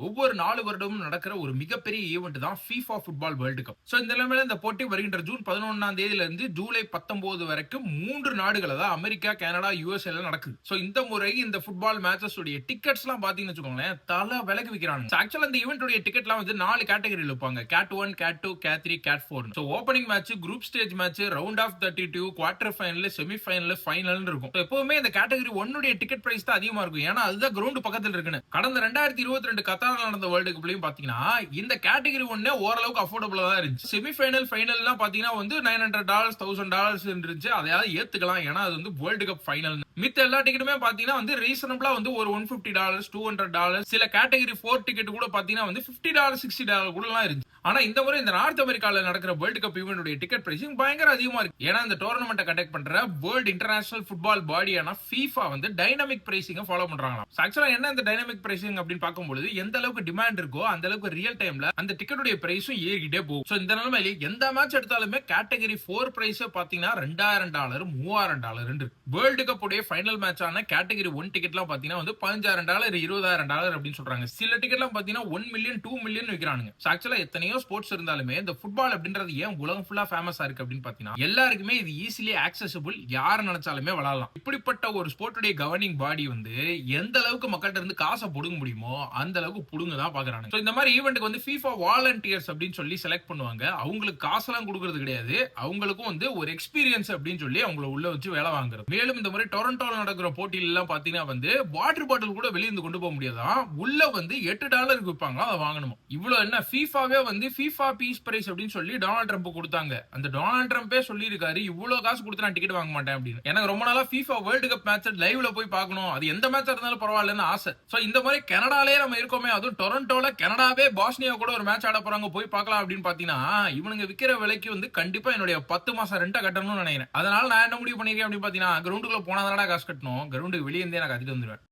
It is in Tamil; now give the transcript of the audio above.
ஒவ்வொரு 4 வருடமும் நடக்கிற ஒரு மிகப்பெரிய ஈவென்ட் தான் FIFA football world cup. So இந்த நிலைமையில இந்த போட்டி வருகின்ற ஜூன் 11ஆம் தேதியிலிருந்து ஜூலை 19 வரைக்கும் 3 நாடுகள் அதாவது அமெரிக்கா, கனடா, USA ல நடக்குது. சோ இந்த முறை இந்த ஃபுட்பால் மேட்சஸ் உடைய டிக்கெட்ஸ்லாம் பாத்தீங்கன்னு வச்சுக்கோங்களேன், தல விலைக்கு விக்கிறாங்க. ஆக்சுவலா இந்த ஈவென்ட் உடைய டிக்கெட்லாம் வந்து 4 கேட்டகரியில வைப்பாங்க. Cat 1, cat 2, cat 3, cat 4. So opening match, group stage match, round of 32, quarter final, semi final, ஃபைனல்னு இருக்கும். எப்பவுமே இந்த கேட்டகரி 1 உடைய டிக்கெட் பிரைஸ் தான் அதிகமா இருக்கும். ஏன்னா அதுதான் கிரவுண்ட் பக்கத்துல இருக்குன்னு. கடந்த 2022 கத்தார்ல நடந்த வேர்ல்ட் கப் பாத்தீங்கன்னா இந்த கேட்டகரி ஒண்ணே ஓரளவுக்கு அஃபோர்டபிளா தான் இருந்துச்சு. செமி ஃபைனல் ஃபைனல்லாம் பாத்தீங்கன்னா வந்து $900 $1000 இருந்துச்சு. அதையாவது ஏத்துக்கலாம். ஏன்னா அது வந்து வேர்ல்ட் கப் ஃபைனல். மித்த எல்லா டிக்கெட்டுமே பாத்தீங்கன்னா வந்து ரீசனபிளா வந்து ஒரு $150 $200 சில கேட்டகரி 4 டிக்கெட் கூட பாத்தீங்கன்னா வந்து $50 $60 கூட எல்லாம் இருந்துச்சு. ஆனா இந்த முறை இந்த நார்த் அமெரிக்கால நடக்கிற வேர்ல்ட் கப் ஈவென்ட் உடைய டிக்கெட் பிரைசிங் பயங்கர அதிகமா இருக்கு. ஏன்னா இந்த டோர்னமெண்ட் கண்டக்ட் பண்ற வேர்ல்ட் இன்டர்நேஷனல் ஃபுட்பால் பாடியான FIFA வந்து டைனமிக் பிரைசிங் ஃபாலோ பண்றாங்க. ஆக்சுவலா என்ன இந்த டைனமிக் பிரைசிங் அப்படின்னு பார்க்கும்போது எந்த அளவுக்கு டிமாண்ட் இருக்கோ அந்த அளவுக்கு ரியல் டைம்ல அந்த டிக்கெட்டுடைய பிரைஸும் ஏறிக்கிட்டே போகும். சோ இந்த நிலைமையில எந்த மேட்ச் எடுத்தாலுமே கேட்டகரி 4 பிரைஸ் பாத்தீங்கன்னா $2000 $3000 இருக்கு. வேர்ல்ட் கப் உடைய ஃபைனல் மேட்சான கேட்டகரி 1 டிக்கெட்லாம் பாத்தீங்கன்னா வந்து $15000 $20000 அப்படின்னு சொல்றாங்க. சில டிக்கெட்லாம் பாத்தீங்கன்னா 1 மில்லியன் 2 மில்லியன் விக்கிறானுங்க. ஆக்சுவலா எத்தனையோ ஸ்போர்ட்ஸ் இருந்தாலுமே இந்த ஃபுட்பால் அப்படின்றது ஏன் உலகம் ஃபுல்லா ஃபேமஸா இருக்கு அப்படின்னு பாத்தீங்கன்னா எல்லாருக்குமே இது ஈஸிலி ஆக்சஸபிள், யார் நினைச்சாலுமே விளையாடலாம். இப்படிப்பட்ட ஒரு ஸ்போர்ட்டுடைய கவர்னிங் பாடி வந்து எந்த அளவுக்கு மக்கள்கிட்ட இருந்து காசை புடுங்க முடியுமோ அந்த அளவுக்கு புடுங்க தான் பாக்குறாங்க. சோ இந்த மாதிரி ஈவென்ட்க்கு வந்து FIFA வாலண்டியர்ஸ் அப்படின்னு சொல்லி செலக்ட் பண்ணுவாங்க. அவங்களுக்கு காசெல்லாம் கொடுக்கிறது கிடையாது. அவங்களுக்கும் வந்து ஒரு எக்ஸ்பீரியன்ஸ் அப்படின்னு சொல்லி அவங்கள உள்ள வச்சு வேலை வாங்குறது. மேலும் இந்த மாதிரி டொரண்டோல நடக்கிற போட்டியில எல்லாம் பாத்தீங்கன்னா வந்து வாட்டர் பாட்டில் கூட வெளிய இருந்து கொண்டு போக முடியாதான். உள்ள வந்து $8 விற்பாங்க. அதை வாங்கணும். இவ்வளவு என்ன FIFAவே வந்து FIFA பீஸ் பிரைஸ் அப்படின்னு சொல்லி டொனால்ட் ட்ரம்ப் கொடுத்தாங்க. அந்த டொனால்ட் ட்ரம்பே சொல்லி இருக்காரு இவ்வளவு காசு கொடுத்து நான் டிக்கெட் வாங்க மாட்டேன் அப்படின்னு. எனக்கு ரொம்ப நாளா FIFA வேர்ல்ட் கப் மேட்ச் லைவ்ல போய் பார்க்கணும். அது எந்த மேட்சா இருந்தாலும் பரவாயில்லன்னு ஆசை. சோ இந்த மாதிரி கனடாலே நம்ம இருக்கோமே, அதுவும் டொரண்டோல கனடாவே பாஸ்னியா கூட ஒரு மேட்ச் ஆட போறாங்க, போய் பார்க்கலாம் அப்படின்னு பாத்தீங்கன்னா இவனுங்க விக்கிற விலைக்கு வந்து கண்டிப்பா என்னுடைய 10 மாசம் ரெண்ட கட்டணும்னு நினைக்கிறேன். அதனால நான் என்ன முடிவு பண்ணிருக்கேன் அப்படின்னு பாத்தீங்கன்னா கிரவுண்டுக்குள்ள போனா தானடா காசு கட்டணும், கிரவுண்டுக்கு வெளியே இருந்தே நான் கத்திட்டு வந்துருவேன்.